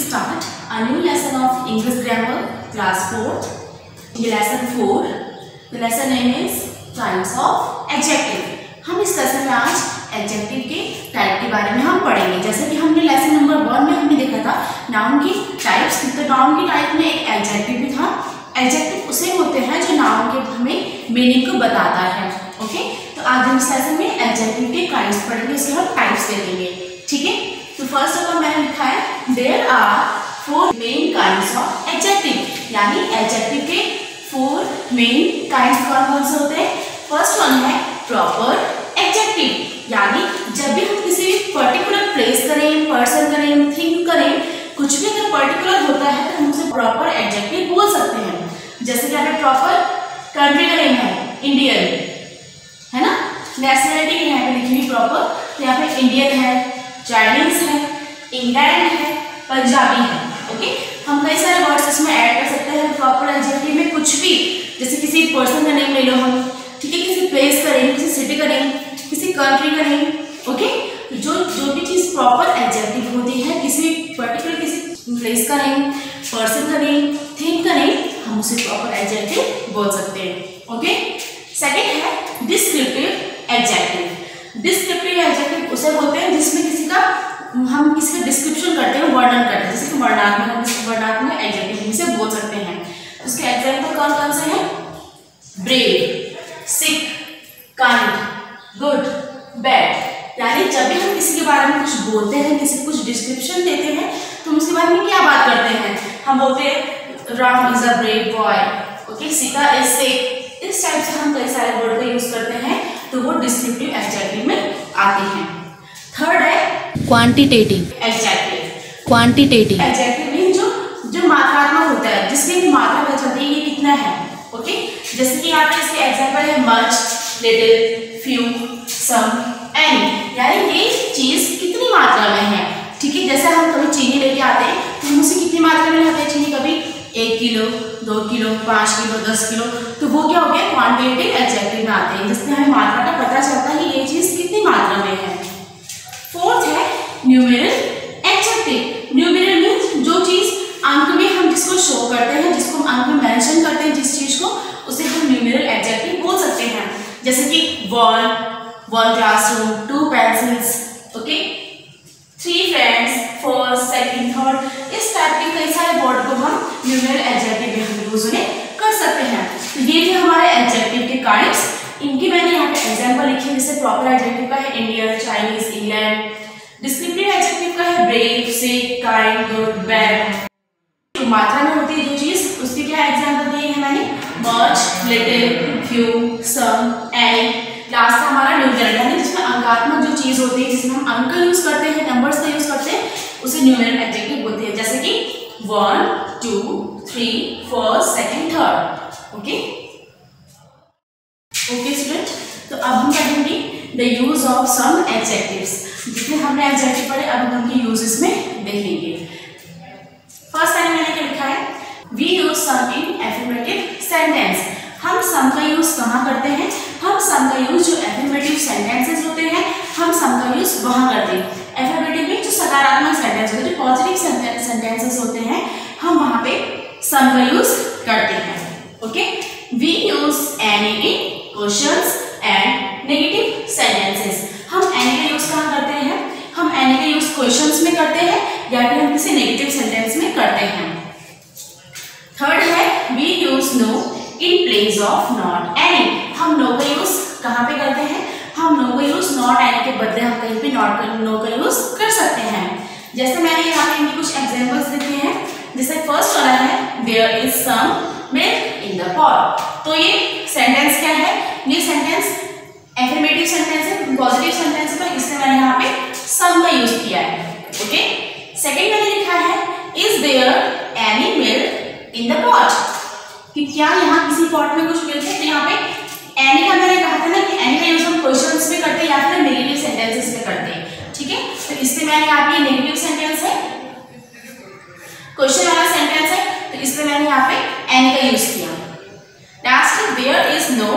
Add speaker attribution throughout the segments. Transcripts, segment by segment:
Speaker 1: start a new lesson of English grammar, class 4th. Lesson 4. The lesson name is types of adjective. हम इस lesson में आज adjective के type के बारे में हम पढ़ेंगे। जैसे कि हमने लेसन नंबर 1 में हमने देखा था नाउन की टाइप्स, तो नाउन की टाइप में एक एडजेक्टिव भी था। एडजेक्टिव उसे होते हैं जो नाउन के हमें मीनिंग को बताता है। ओके, तो आज हम इस लेसन में एडजेक्टिव के काइंड्स पढ़ेंगे, उसके बाद टाइप्स देखेंगे। ठीक है, तो फर्स्ट ऑफ ऑल मैंने लिखा है there are 4 main kinds of adjective, यानी एडजेक्टिव के 4 मेन काइंड्स कौन से होते हैं। फर्स्ट वन है प्रॉपर एडजेक्टिव, यानी जब भी हम किसी पर्टिकुलर प्लेस करें, पर्सन करें, थिंग करें, कुछ भी अगर पर्टिकुलर होता है तो हम उसे प्रॉपर एडजेक्टिव बोल सकते हैं। जैसे कि यहाँ पे प्रॉपर कंट्री का नेम है इंडियन, है ना, नेशनलिटी यहाँ पे लिखी हुई प्रॉपर, तो यहाँ पे इंडियन है, चाइनीज है, इंग्लैंड है, पंजाबी है। ओके, हम कई सारे वर्ड्स इसमें ऐड कर सकते हैं प्रॉपर एडजेक्टिव में। कुछ भी, जैसे किसी पर्सन का नेम ले लो हम, ठीक है, किसी प्लेस का नेम, किसी सिटी का नेम, किसी कंट्री का नेम। ओके, जो भी चीज प्रॉपर एडजेक्टिव होती है, किसी पर्टिकुलर किसी प्लेस का नेम, पर्सन का नेम, थिंग का नेम, हम उसे प्रॉपर एडजेक्टिव बोल सकते हैं। ओके, सेकंड है डिस्क्रिप्टिव एडजेक्टिव। डिस्क्रिप्टिव एडजेक्टिव उसे बोलते हैं जिसमें हम किसी का डिस्क्रिप्शन करते हैं, वर्णन करते हैं। जैसे कि वर्णनात्मक, हम इसको वर्णनात्मक एडजेक्टिव से बोल सकते हैं। उसके एग्जाम्पल कौन कौन से हैं? ब्रेव, सिक, काइंड, गुड, बैड। यानी जब भी हम किसी के बारे में कुछ बोलते हैं, किसी को कुछ डिस्क्रिप्शन देते हैं, तो हम उसके बारे में क्या बात करते हैं? हम बोलते हैं Ram is a brave boy, okay, Sita is sick. इस टाइप से हम कई सारे वर्ड का यूज करते हैं, तो वो डिस्क्रिप्टिव एडजेक्टिव में आते हैं। थर्ड है
Speaker 2: quantitative
Speaker 1: adjective.
Speaker 2: Quantitative
Speaker 1: adjective mean जो मात्रात्मक होता है, जिसकी मात्रा पता चलती है ये कितना है। ओके, जैसे कि यहाँ पे इसके एग्जांपल है मच, लिटिल, फ्यू, सम, एनी, यानी ये चीज कितनी मात्रा में है। ठीक है, जैसे हम कभी चीनी लेके आते हैं तो हम उसे कितनी मात्रा में लाते हैं चीनी, कभी 1 किलो, 2 किलो, 5 किलो, 10 किलो, तो वो क्या हो गया? क्वांटिटेटिव एडजेक्टिव में आते हैं, जिसमें हमें मात्रा का पता चलता है ये चीज कितनी मात्रा में है। फोर्थ है न्यूमेरल एडजेक्टिव। न्यूमेरल मीन्स जो चीज अंक में हम जिसको शो करते हैं, जिसको हम अंक में मेंशन करते हैं, जिस चीज को, उसे हम न्यूमेरल एडजेक्टिव बोल सकते हैं। जैसे कि 1 classroom, 2 pencils, okay, 3 friends, first, second, third, इस टाइप के कई सारे वर्ड को हम न्यूमेरल एडजेक्टिव में हम यूज कर सकते हैं। तो ये थे हमारे एडजेक्टिव के काइंड्स। इनकी मैंने यहाँ पे एग्जांपल लिखी है। जैसे प्रॉपर एडजेक्टिव का है Indian, Chinese, England. Descriptive adjective का है ब्रेव, सिक, काइंड, गुड, बैड। जो मात्रा में होती है जो चीज, उसके क्या एग्जांपल दिए हैं मैंने? मच, लिटिल, फ्यू, सम, एनी। लास्ट हमारा न्यूमेरल, यानी जिसमें अंकात्मक जो चीज होती है, जिसमें हम अंक का यूज करते हैं, नंबर्स का यूज करते हैं, उसे न्यूमेरल एडजेक्टिव बोलते हैं। जैसे कि 1, 2, 3, first, second, third. Okay okay student, तो अब हम पढ़ेंगे the use of some adjectives. जितने हमने एडजेक्टिव पढ़े, अब हम उनके यूजेस में देखेंगे। फर्स्ट टाइम मैंने क्या लिखा है? We use some in affirmative sentence. हम सम का यूज कहाँ करते हैं? हम सम का यूज जो एफर्मेटिव सेंटेंसेस होते हैं, हम सम का यूज वहाँ करते हैं। एफर्मेटिव में जो सकारात्मक सेंटेंस होते हैं, जो पॉजिटिव सेंटेंसेस होते हैं, हम वहाँ पे सम का यूज करते हैं। Okay, we use any in questions and negative sentences. हम एनी का यूज कहाँ करते हैं? हम एनी का यूज क्वेश्चंस में करते हैं, या फिर हम किसी नेगेटिव सेंटेंस में करते हैं। थर्ड है we use no in place of not any. हम नो का यूज कहाँ पे करते हैं? हम नो का यूज नॉट एनी के बदले हम कहीं पे नो का यूज कर सकते हैं। जैसे मैंने यहाँ पे इनके कुछ एग्जांपल्स दिए हैं। जैसे फर्स्ट वाला है there is some milk in the pot. तो ये सेंटेंस क्या है? ये सेंटेंस एफर्मेटिव सेंटेंस है, पॉजिटिव सेंटेंस है, तो इससे मैंने यहाँ पे सम का यूज किया है। ओके, सेकंड मैंने लिखा है is there any milk in the pot, कि क्या यहाँ किसी पॉट में कुछ मिल्क है। तो यहाँ पे एनी का मैंने कहा था ना कि एनी का यूज हम क्वेश्चंस में करते हैं या फिर नेगेटिव सेंटेंसेस में करते हैं। ठीक है, तो इससे मैंने यहाँ पे नेगेटिव सेंटेंस है, क्वेश्चन वाला सेंटेंस है, तो इसमें मैंने यहाँ पे एनी का यूज किया। Next there is no,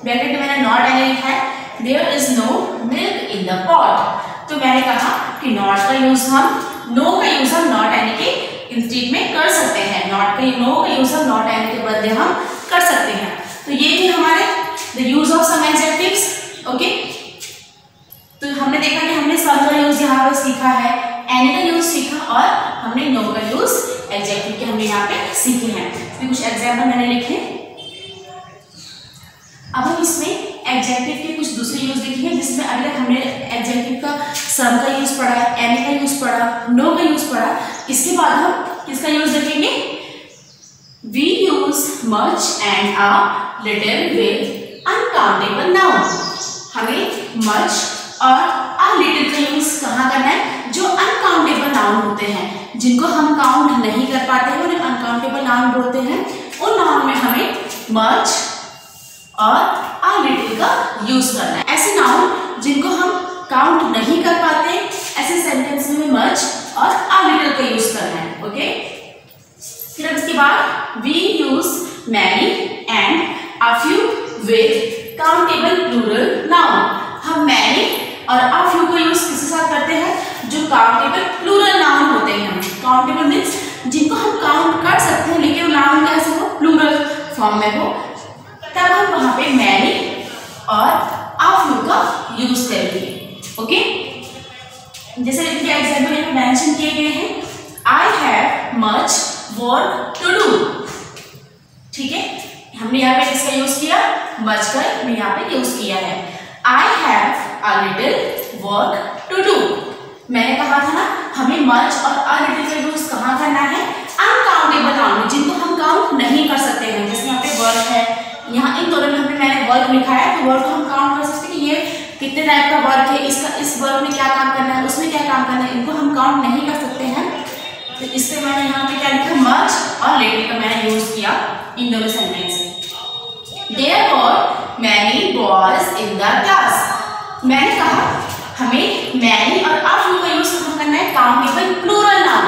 Speaker 1: bracket में मैंने नॉट एनी लिखा है, there is no milk in the pot. तो मैंने कहा कि नॉट का यूज हम, नो का यूज हम नॉट एनी के इंस्टेड में कर सकते हैं। नॉट का नो का यूज हम नॉट एंड के बदले हम कर सकते हैं। तो ये भी हमारे the use of some adjectives. Okay, तो हमने देखा कि हमने सम का यूज यहाँ पर सीखा है, एनी का यूज सीखा और हमने नो का यूज एडजेक्टिव के हमने यहाँ पे सीखे हैं। तो कुछ एग्जाम्पल मैंने लिखे। अब हम इसमें एडजेक्टिव के कुछ दूसरे यूज देखेंगे, जिसमें अभी तक हमने एडजेक्टिव का सम का यूज पढ़ा, एनी का यूज पढ़ा, नो का यूज पढ़ा। इसके बाद हम किसका यूज देखेंगे? We use much and a little with uncountable noun. हमें मच और अ लिटिल का यूज कहाँ करना है? जो अनकाउंटेबल नाउन होते हैं, जिनको हम काउंट नहीं कर पाते हैं, उन्हें अनकाउंटेबल नाउन बोलते हैं। उन नाउन में हमें मच और अ लिटिल का यूज करना है। ऐसे नाउन जिनको हम काउंट नहीं कर पाते, ऐसे सेंटेंस में मच और अ लिटिल का यूज करना है। ओके, फिर उसके बाद we use many and a few with countable plural noun. हम मैनी और अ फ्यू का यूज किसके साथ करते हैं? जो काउंटेबल प्लूरल नाउन होते हैं। काउंटेबल मीन्स जिनको हम काउंट कर सकते हैं, लेकिन नाउन कैसे हो? प्लूरल फॉर्म में हो, तब हम वहां पे मैनी और अ फ्यू का यूज करेंगे। ओके, जैसे इनके एग्जाम्पल यहाँ मेंशन किए गए हैं। I have much work to do. ठीक है, हमने यहाँ पे किसका यूज किया? मच का हमने यहाँ पे यूज किया है। I have a little work to do. मैंने कहा था ना, हमें मच और अ लिटिल का यूज कहाँ करना है? अनकाउंटेबल नाउन, जिनको हम काउंट नहीं कर सकते हैं। जैसे यहाँ पे वर्क है, यहाँ इन दोनों में हमने मैंने वर्क लिखा है, तो वर्क हम काउंट कर सकते हैं कि ये कितने टाइप का वर्क है, इसका इस वर्क में क्या काम करना है, उसमें क्या काम करना है, इनको हम काउंट नहीं कर सकते हैं। तो इससे मैंने यहाँ पे क्या लिखा? मच और लिटिल का मैंने यूज किया इन दोनों सेंटेंस में। There were many boys in the class. मैंने कहा हमें मैनी और अ फ्यू का यूज करना है काउंटेबल प्लूरल नाउन,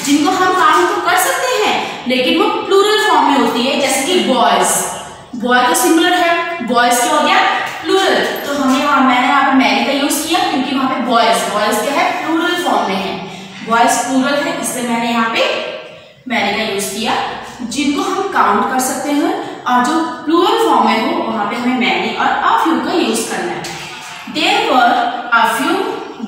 Speaker 1: जिनको हम काउंट तो कर सकते हैं, लेकिन वो प्लूरल फॉर्म में होती है। जैसे कि बॉयज, बॉय तो सिंगुलर है, बॉयज क्या हो गया? प्लूरल। तो हमें मैंने वहाँ पे मैनी का यूज किया, क्योंकि वहाँ पे बॉयज क्या है? प्लूरल फॉर्म में है, बॉयज प्लूरल है, इसलिए मैंने यहाँ पे मैनी का यूज किया। जिनको हम काउंट कर सकते हैं और जो प्लूरल फॉर्म में हो, वहां पे हमें मैनी और अ फ्यू का यूज करना है। There were a few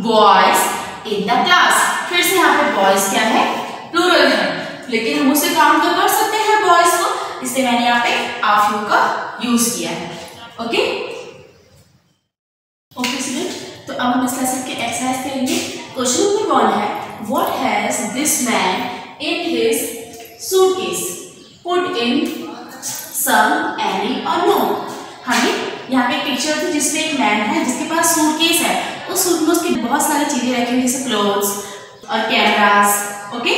Speaker 1: boys in the class. फिर से यहाँ पे बॉयज क्या है? प्लूरल है, लेकिन हम उसे काउंट तो कर सकते हैं बॉयज को, इसलिए मैंने यहाँ पे अ फ्यू का यूज किया है। ओके स्टूडेंट, तो अब हम इस लेसन के एक्सरसाइज करेंगे। क्वेश्चन नंबर 1 है, what has this man in his suitcase? Put in some, any और नो। हमें यहाँ पे पिक्चर थी जिसमें एक मैन है जिसके पास सूटकेस है। उस सूट में उसकी बहुत सारी चीजें रखी हुई, जैसे क्लोथ्स और कैमरास। ओके,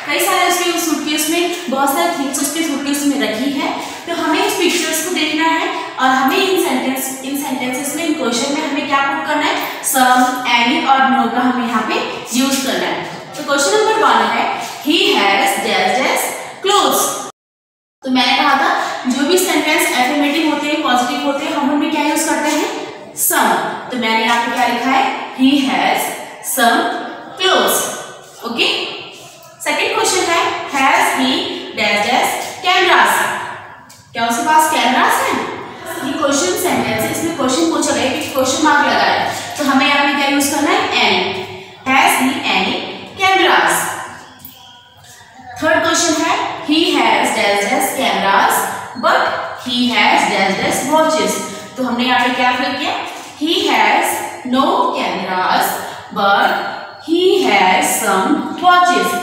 Speaker 1: कई सारे उसके उस सूटकेस में बहुत सारे थिंग्स उसके सूटकेस में रखी है। तो हमें उस पिक्चर्स को देखना है और हमें इन सेंटेंसेस में, इन क्वेश्चन में हमें क्या पुट करना है? सम, एनी और नो का हमें यहाँ पे यूज करना है। तो क्वेश्चन नंबर 1 है, he has dash dash clothes. तो मैंने कहा था जो भी सेंटेंस एफर्मेटिव होते हैं, पॉजिटिव होते हैं, हम उनमें क्या यूज करते हैं? सम। तो मैंने यहाँ पे क्या लिखा है? He has some clothes. Okay, second question है, has he dash dash cameras? क्या उसके पास कैमरास है? ये क्वेश्चन सेंटेंस है, इसमें क्वेश्चन पूछा गया कि क्वेश्चन मार्क लगा है, तो हमें यहाँ पे क्या यूज करना है? Any. Has he any cameras? Third question है, he has dash dash cameras but he has dash dash watches। तो हमने यहाँ पे क्या फिल किया? he has no cameras but he has some watches।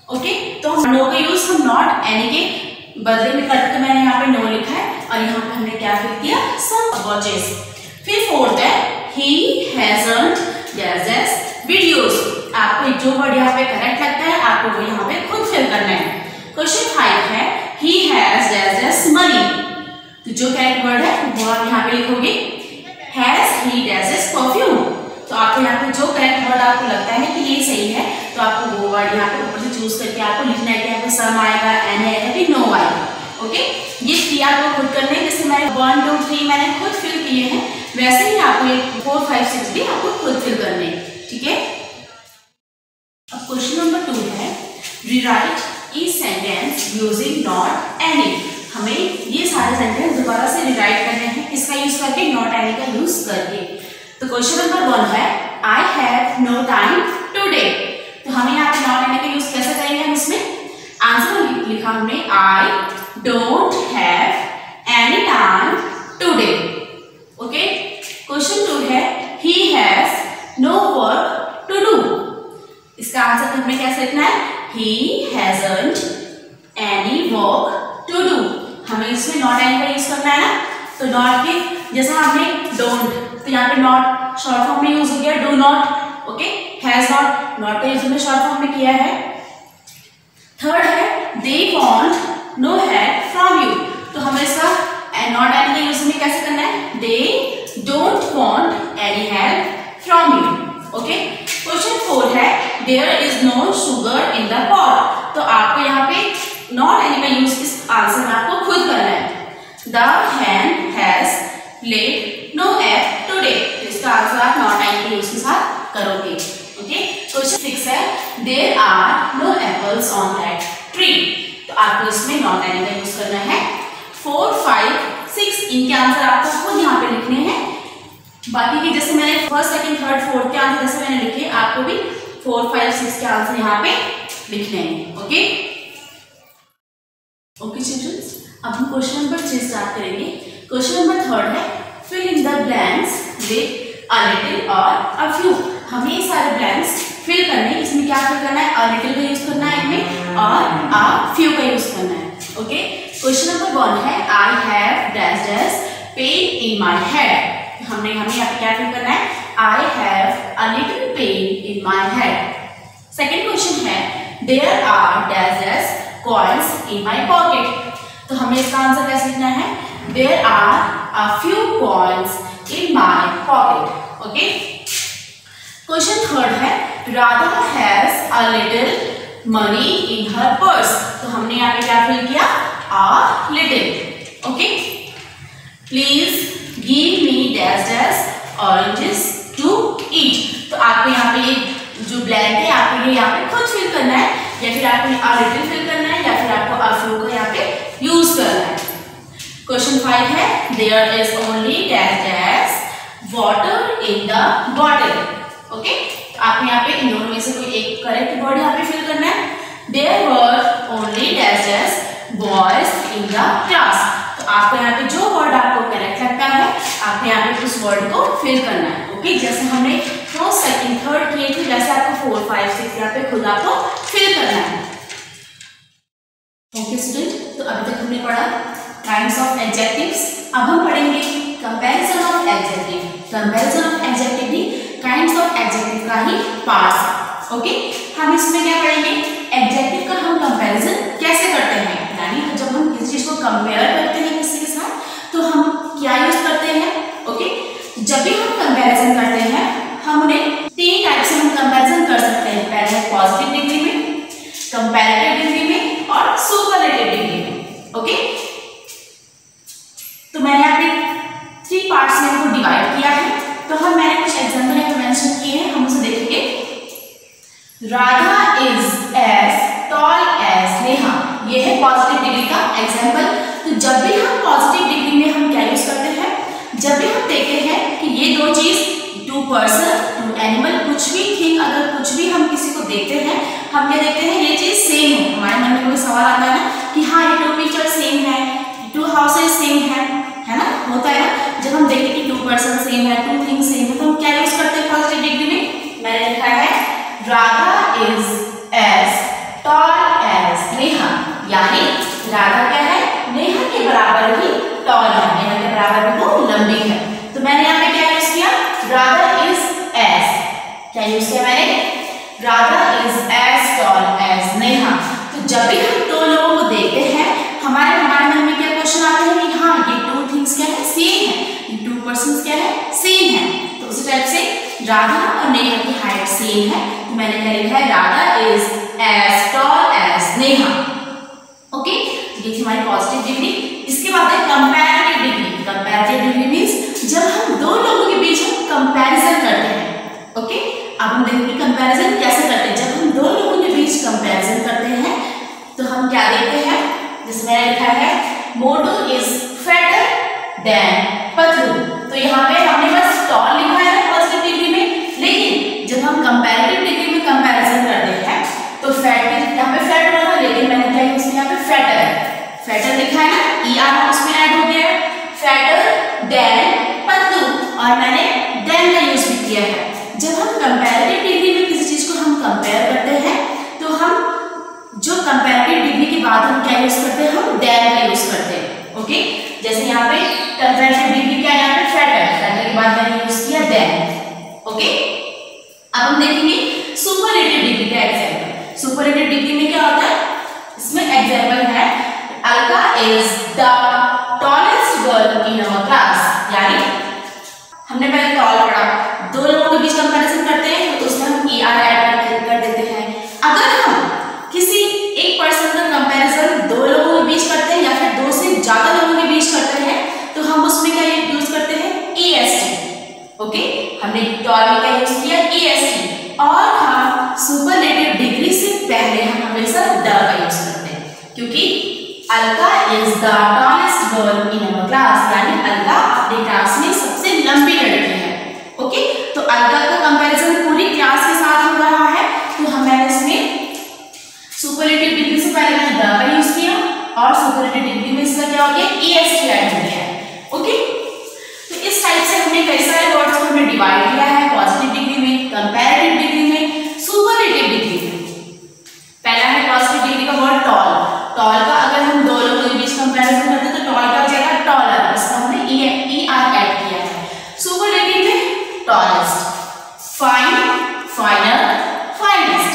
Speaker 1: Okay, तो नो का यूज हम नॉट एनी के बदले में करके मैंने यहाँ पे नो लिखा है और यहाँ पे हमने क्या फिल किया? some watches। फिर फोर्थ है, he hasn't dash dash videos। आपको जो वर्ड यहाँ पे करेक्ट लगता है आपको वो यहाँ पे खुद फिल करना है। क्वेश्चन 5 है, he has dash dash money। तो जो करेक्ट वर्ड है वो आप यहाँ पे लिखोगे, has he dash dash perfume। तो आपको यहाँ पे जो करेक्ट वर्ड आपको लगता है कि ये सही है, तो आपको वो वर्ड यहाँ पे ऊपर से चूज करके आपको लिखना है कि यहाँ पे सम आएगा, एनी आएगा, फिर नो आएगा। ओके, ये 3 आपको खुद करने, जैसे मैंने 1 2 3 मैंने खुद फिल किए हैं, वैसे ही आपको ये 4 5 6 भी आपको खुद फिल करने। ठीक है, अब क्वेश्चन नंबर 2 है, rewrite each sentence using not any. हमें ये सारे सेंटेंस दोबारा से रीराइट करने हैं, इसका यूज करके, नॉट एनी का यूज करके। तो क्वेश्चन नंबर 1 है I have no time today. तो हमें यहाँ पे नॉट एनी का यूज कैसे करेंगे हम इसमें? आंसर लिखा हमने I don't have any time today. Okay. Question 2 है he has no work to do. इसका आंसर हमें कैसे लिखना है? He hasn't any work to do. हमें इसमें नॉट एनी का यूज करना है ना, तो नॉट के जैसा हमने डोंट, तो यहाँ पे नॉट शॉर्ट फॉर्म में यूज हो गया, do not. Okay. Has not, not का यूज हमने शॉर्ट फॉर्म में किया है। थर्ड है they want no help from you. तो हमें इसका नॉट एनी का यूज हमें कैसे करना है? They don't want any help from you. Okay. Question 4 है there is no sugar in the pot. तो आपको यहाँ पे नॉट एनी का यूज इस आंसर में आपको खुद करना है। The hen has laid no egg today। तो इसका आंसर आप नॉट एनी के यूज के साथ करोगे। ओके। क्वेश्चन 6 है there are no apples on that tree. तो आपको इसमें नॉट एनी का यूज करना है। 4, 5, 6 इनके आंसर आपको खुद यहाँ पे लिखने हैं। बाकी के जैसे मैंने फर्स्ट, सेकंड, थर्ड, फोर्थ के आंसर जैसे मैंने लिखे, आपको भी 4, 5, 6 के आंसर यहाँ पे लिखने हैं। ओके। ओके चिल्ड्रंस, अब हम क्वेश्चन नंबर 3 स्टार्ट करेंगे। क्वेश्चन नंबर 3 है fill in the blanks with a little और अ फ्यू। हमें ये सारे ब्लैंक्स फिल करने, इसमें क्या फिल करना है? अ लिटिल का यूज करना है इनमें, और अ फ्यू का यूज करना है। ओके। क्वेश्चन नंबर 1 है I have dash dash pain in my head. हमें यहाँ पे क्या फिल करना है? I have a little pain in my head. Second question है there are dash dash coins in my pocket. तो हमें इसका आंसर कैसे लिखना है? There are a few coins in my pocket. Okay. Question 3 है Radha has a little money in her purse. तो हमने यहाँ पे क्या फिल किया? A little. Okay. Please give me dash dash oranges to eat. तो आपको यहाँ पे जो ब्लैंक है आपको ये यहाँ पे खुद फिल करना है, या फिर आपको अ लिटिल फिल करना है, या फिर आपको अ फ्यू का यहाँ पे यूज करना है। क्वेश्चन 5 है there is only dash dash water in the bottle. Okay. तो आपको यहाँ पे इन दोनों में से कोई एक करेक्ट वर्ड यहाँ पे फिल करना है। There were only dash dash boys in the class. तो आपको यहाँ पे जो वर्ड आपको करेक्ट लगता है आपको यहाँ पे उस वर्ड को फिल करना है। ओके। जैसे हमने फर्स्ट, सेकंड, थर्ड किए थे, वैसे आपको 4, 5, 6 यहाँ पे खुद आपको फिल करना है। ओके स्टूडेंट, तो अभी तक हमने पढ़ा काइंड्स ऑफ एडजेक्टिव्स। अब हम पढ़ेंगे comparison of adjective. Comparison of adjective भी काइंड्स ऑफ एडजेक्टिव का ही पार्ट है। ओके। हम इसमें क्या पढ़ेंगे? एडजेक्टिव का हम कंपैरिजन कैसे करते हैं, यानी जब हम किसी चीज को कंपेयर करते हैं किसी के साथ तो हम क्या यूज करते हैं। ओके। जब भी हम कंपैरिजन करते हैं हम उन्हें 3 टाइप से हम कंपैरिजन कर सकते हैं। पहले पॉजिटिव डिग्री में, कंपैरेटिव डिग्री में और सुपरलेटिव डिग्री में। ओके। तो मैंने यहाँ पे 3 पार्ट्स में इनको डिवाइड किया है। तो हम मैंने कुछ एग्जांपल यहाँ पे मेंशन किए हैं, हम उसे देखेंगे। Radha is as tall as Neha, ये है पॉजिटिव डिग्री का एग्जांपल। तो जब भी हम पॉजिटिव डिग्री में हम क्या यूज करते हैं? जब भी हम देखते हैं कि ये दो चीज, 2 पर्सन, 2 एनिमल, कुछ भी थिंग, अगर कुछ भी हम किसी को देखते हैं, हम क्या देखते हैं? ये चीज सेम है। हमारे मन में कोई सवाल आता है ना कि हाँ ये 2 पिक्चर सेम है, 2 हाउसेज सेम है ना, होता है ना। जब हम देखते हैं कि 2 पर्सन सेम है, 2 थिंग्स सेम है, तो हम क्या यूज करते हैं पॉजिटिव डिग्री में? मैंने लिखा है Radha is as tall as Neha, यानी राधा क्या है? नेहा के बराबर ही टॉल है, नेहा के बराबर ही वो लंबी है। तो मैंने यहाँ पे क्या यूज किया? राधा इज एज, क्या यूज किया मैंने? Radha is as tall as Neha. तो जब भी हम 2 लोगों को देखते हैं हमारे मन में क्या क्वेश्चन आता है कि हाँ ये 2 थिंग्स क्या है? सेम है, ये 2 पर्सन्स क्या है? सेम है। तो उसी टाइप से राधा और नेहा की हाइट सेम है, तो मैंने क्या लिखा है? Radha is as tall as Neha. Okay. ये थी हमारी पॉजिटिव डिग्री। इसके बाद है comparative degree. Comparative degree means जब हम 2 लोगों के बीच कंपैरिजन करते हैं। ओके। अब हम देखेंगे कंपैरिजन कैसे करते हैं। जब हम 2 लोगों के बीच बीच कंपैरिजन करते हैं तो हम क्या देखते हैं, जैसे मैंने लिखा है मोटू इज फैटर देन पतलू। तो यहाँ पे हमने बस टॉल लिखा है पॉजिटिव डिग्री में, लेकिन जब हम कंपैरेटिव डिग्री में कंपैरिजन करते हैं तो फैट यहाँ पे फैट हो रहा था, लेकिन मैंने क्या यूज किया, यहाँ पे फैटर लिखा है ना, ER उसमें ऐड हो गया है, फैटर देन पतलू, और मैंने देन का यूज भी किया है। जब हम कंपैरेटिव डिग्री में किसी चीज को हम कंपेयर करते हैं तो हम जो कंपैरेटिव डिग्री के बाद हम क्या यूज करते हैं, हम देन का यूज करते हैं। ओके, जैसे यहाँ पे कंपैरेटिव डिग्री क्या है, यहाँ पे फैटर के बाद मैंने यूज किया देन। ओके, अब हम देखेंगे सुपरलेटिव डिग्री का एग्जांपल। सुपरलेटिव डिग्री में क्या होता है, इसमें एग्जांपल है Alka is the tallest girl in our class. यानी हमने पहले टॉल पढ़ा, दो लोगों के बीच कंपैरिजन करते हैं तो उसमें हम ER ऐड कर देते हैं। अगर हम किसी एक पर्सन का कंपैरिजन दो लोगों के बीच करते हैं या फिर दो से ज्यादा लोगों के बीच करते हैं तो हम उसमें क्या यूज करते हैं, EST। ओके, हमने टॉल में क्या यूज किया, EST, और हम सुपरलेटिव डिग्री से पहले हम हमेशा द का यूज करते हैं, क्योंकि Alka is the tallest girl in our class, यानी अलका अपनी क्लास में सबसे लंबी लड़की है। ओके, तो अलका का कंपैरिजन पूरी क्लास के साथ हो रहा है, तो हमने इसमें सुपरलेटिव डिग्री से पहले मैंने द का यूज किया और सुपरलेटिव डिग्री में इसका क्या हो गया, EST ऐड हो गया है। ओके, तो इस टाइप से हमने कई सारे वर्ड्स को हमने डिवाइड किया है, पॉजिटिव डिग्री में, कंपैरेटिव डिग्री में, सुपरलेटिव डिग्री में। पहला है पॉजिटिव डिग्री का वर्ड टॉल। टॉल का अगर हम दो लोगों के बीच कंपैरिजन करते हैं तो टॉल का हो जाएगा टॉलर, इसका हमने ER ऐड किया है। सुपरलेटिव में tallest, fine, फाइनर, finest,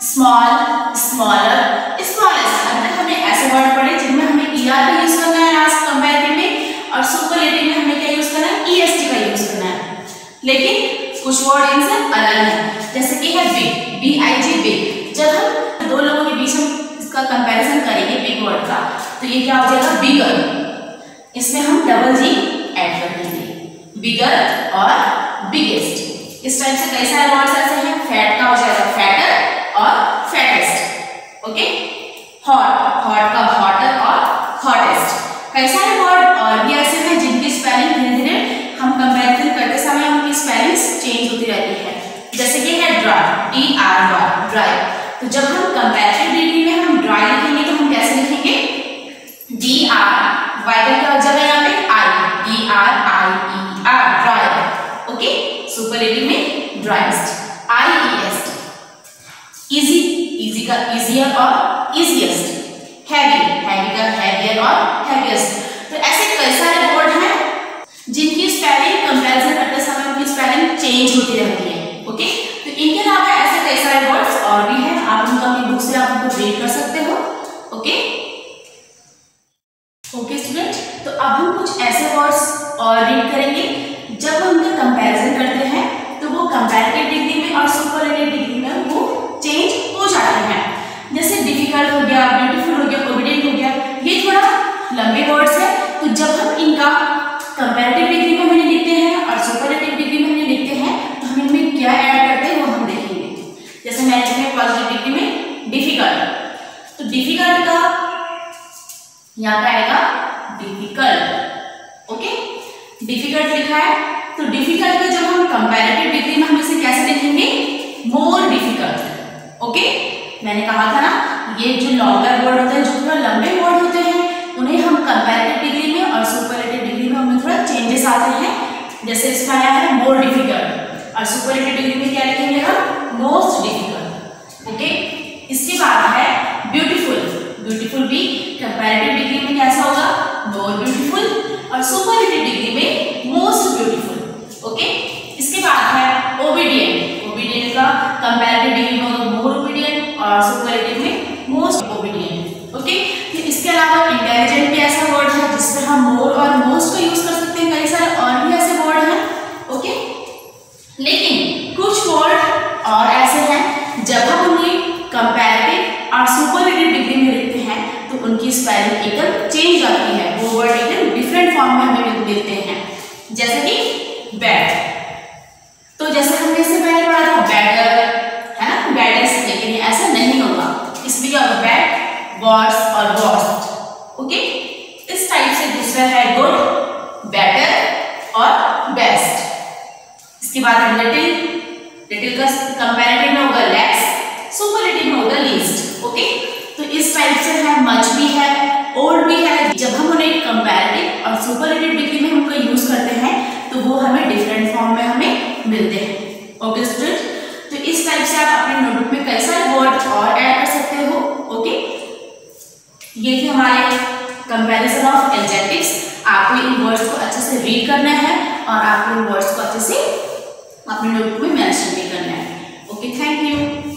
Speaker 1: small, smaller, smallest. अब तक हमने ऐसे वर्ड पढ़े जिनमें हमें ER का यूज करना है लास्ट कंपैरेटिव में, और सुपरलेटिव में हमें क्या यूज करना है, EST का यूज करना है। लेकिन कुछ वर्ड इनसे अलग है, जैसे कि है बिग, BIG बिग। जब हम दो लोगों के बीच हम इसका कंपैरिजन करेंगे बिग वर्ड का तो ये क्या हो जाएगा, बिगर। इसमें हम डबल G ऐड कर देंगे, बिगर और बिगेस्ट। इस टाइप से कई सारे वर्ड्स ऐसे हैं। फैट का हो जाएगा फैटर और फैटेस्ट। ओके, हॉट, हॉट का हॉटर और हॉटेस्ट। कई सारे वर्ड और भी ऐसे हैं जिनकी स्पेलिंग धीरे धीरे हम कंपैरिजन करते समय उनकी स्पेलिंग्स चेंज होती रहती है। जैसे कि है ड्राई, DRY, ड्राई। तो जब हम कंपैरेटिव डिग्री में हम ड्राई लिखेंगे तो हम कैसे लिखेंगे, DRY का क्या हो जाएगा यहाँ पे DRIER, ड्राई। ओके, सुपरलेटिव में ड्राइस्ट, IEST। इजी, इजी का इजियर और इजीएस्ट। हैवी, हैवी का हैवियर और हैवीएस्ट। तो ऐसे कई सारे वर्ड हैं जिनकी स्पेलिंग कंपैरिजन करते समय उनकी स्पेलिंग चेंज होती रहती है। ओके, तो इनके अलावा ऐसे कई सारे वर्ड्स और भी हैं, आप उनका अपनी बुक से आप उनको रीड कर सकते हो। ओके, ओके स्टूडेंट, तो अब हम कुछ ऐसे वर्ड्स और रीड करेंगे जब हम उनका कंपैरिजन करते हैं तो वो कंपैरेटिव डिग्री में और सुपरलेटिव डिग्री में वो चेंज हो जाते हैं। जैसे डिफिकल्ट हो गया, ब्यूटीफुल हो गया, ओबीडिएंट हो गया, ये थोड़ा लंबे वर्ड्स है, तो जब हम इनका कंपैरेटिव डिग्री में हमने लिखते हैं और सुपरलेटिव डिग्री में हमने लिखते हैं तो हम इनमें क्या ऐड करते हैं वो हम देखेंगे। जैसे मैंने लिखा है पॉजिटिव डिग्री में डिफिकल्ट, तो डिफिकल्ट का यहाँ पे आएगा डिफिकल्ट। ओके, डिफिकल्ट लिखा है तो डिफिकल्ट का जब हम कंपैरेटिव डिग्री में हम इसे कैसे लिखेंगे, मोर डिफिकल्ट। ओके, मैंने कहा था ना ये जो लॉन्गर वर्ड होते हैं, जो थोड़ा लंबे वर्ड होते हैं, उन्हें हम कंपैरेटिव डिग्री में और सुपरलेटिव डिग्री में उनमें थोड़ा चेंजेस आते हैं। जैसे इसका आया है मोर डिफिकल्ट और सुपरलेटिव डिग्री में क्या लिखेंगे हम, मोस्ट डिफिकल्ट। ओके, इसके बाद है ब्यूटीफुल। ब्यूटीफुल भी कंपैरेटिव डिग्री में कैसा होगा, मोर ब्यूटीफुल, और सुपरलेटिव डिग्री में मोस्ट ब्यूटीफुल। ओके, इसके बाद है ओबीडिएंट। ओबीडिएंट का कंपैरेटिव डिग्री में होगा मोर ओबीडिएंट और सुपरलेटिव में मोस्ट ओबीडिएंट। ओके, तो इसके अलावा इंटेलिजेंट भी ऐसा वर्ड है जिसमें हम मोर और मोस्ट को यूज कर सकते हैं। कई सारे और भी ऐसे वर्ड हैं। ओके, लेकिन कुछ वर्ड और ऐसे हैं जब हम उन्हें कंपैरेटिव और सुपरलेटिव डिग्री में लिखते हैं तो उनकी स्पेलिंग एकदम चेंज आती है, वो वर्ड एकदम डिफरेंट फॉर्म में हमें मिलते हैं। जैसे कि बैड, तो जैसे हमने इससे पहले पढ़ा था बैडर, है ना, बैडेस्ट, लेकिन ऐसा नहीं होगा। इसमें क्या होगा, बैड, वर्स और वर्स्ट। ओके, इस टाइप से दूसरा है गुड, बेटर और बेस्ट। इसके बाद है लिटिल, लिटिल का कंपैरेटिव में होगा लेस, सुपरलेटिव में होगा लीस्ट। ओके, तो इस टाइप से है मच भी है, ओल्ड भी है। जब हम उन्हें कंपैरेटिव और सुपरलेटिव डिग्री में हमको यूज करते हैं तो वो हमें डिफरेंट फॉर्म में हमें मिलते हैं। ओके स्टूडेंट, तो इस टाइप से आप अपने नोटबुक में कई सारे वर्ड और ऐड कर सकते हो। ओके, ये थे हमारे कंपैरिजन ऑफ एडजेक्टिव्स। आपको इन वर्ड्स को अच्छे से रीड करना है और आपको इन वर्ड्स को अच्छे से अपने नोटबुक में मेंशन भी करना है। Okay, thank you.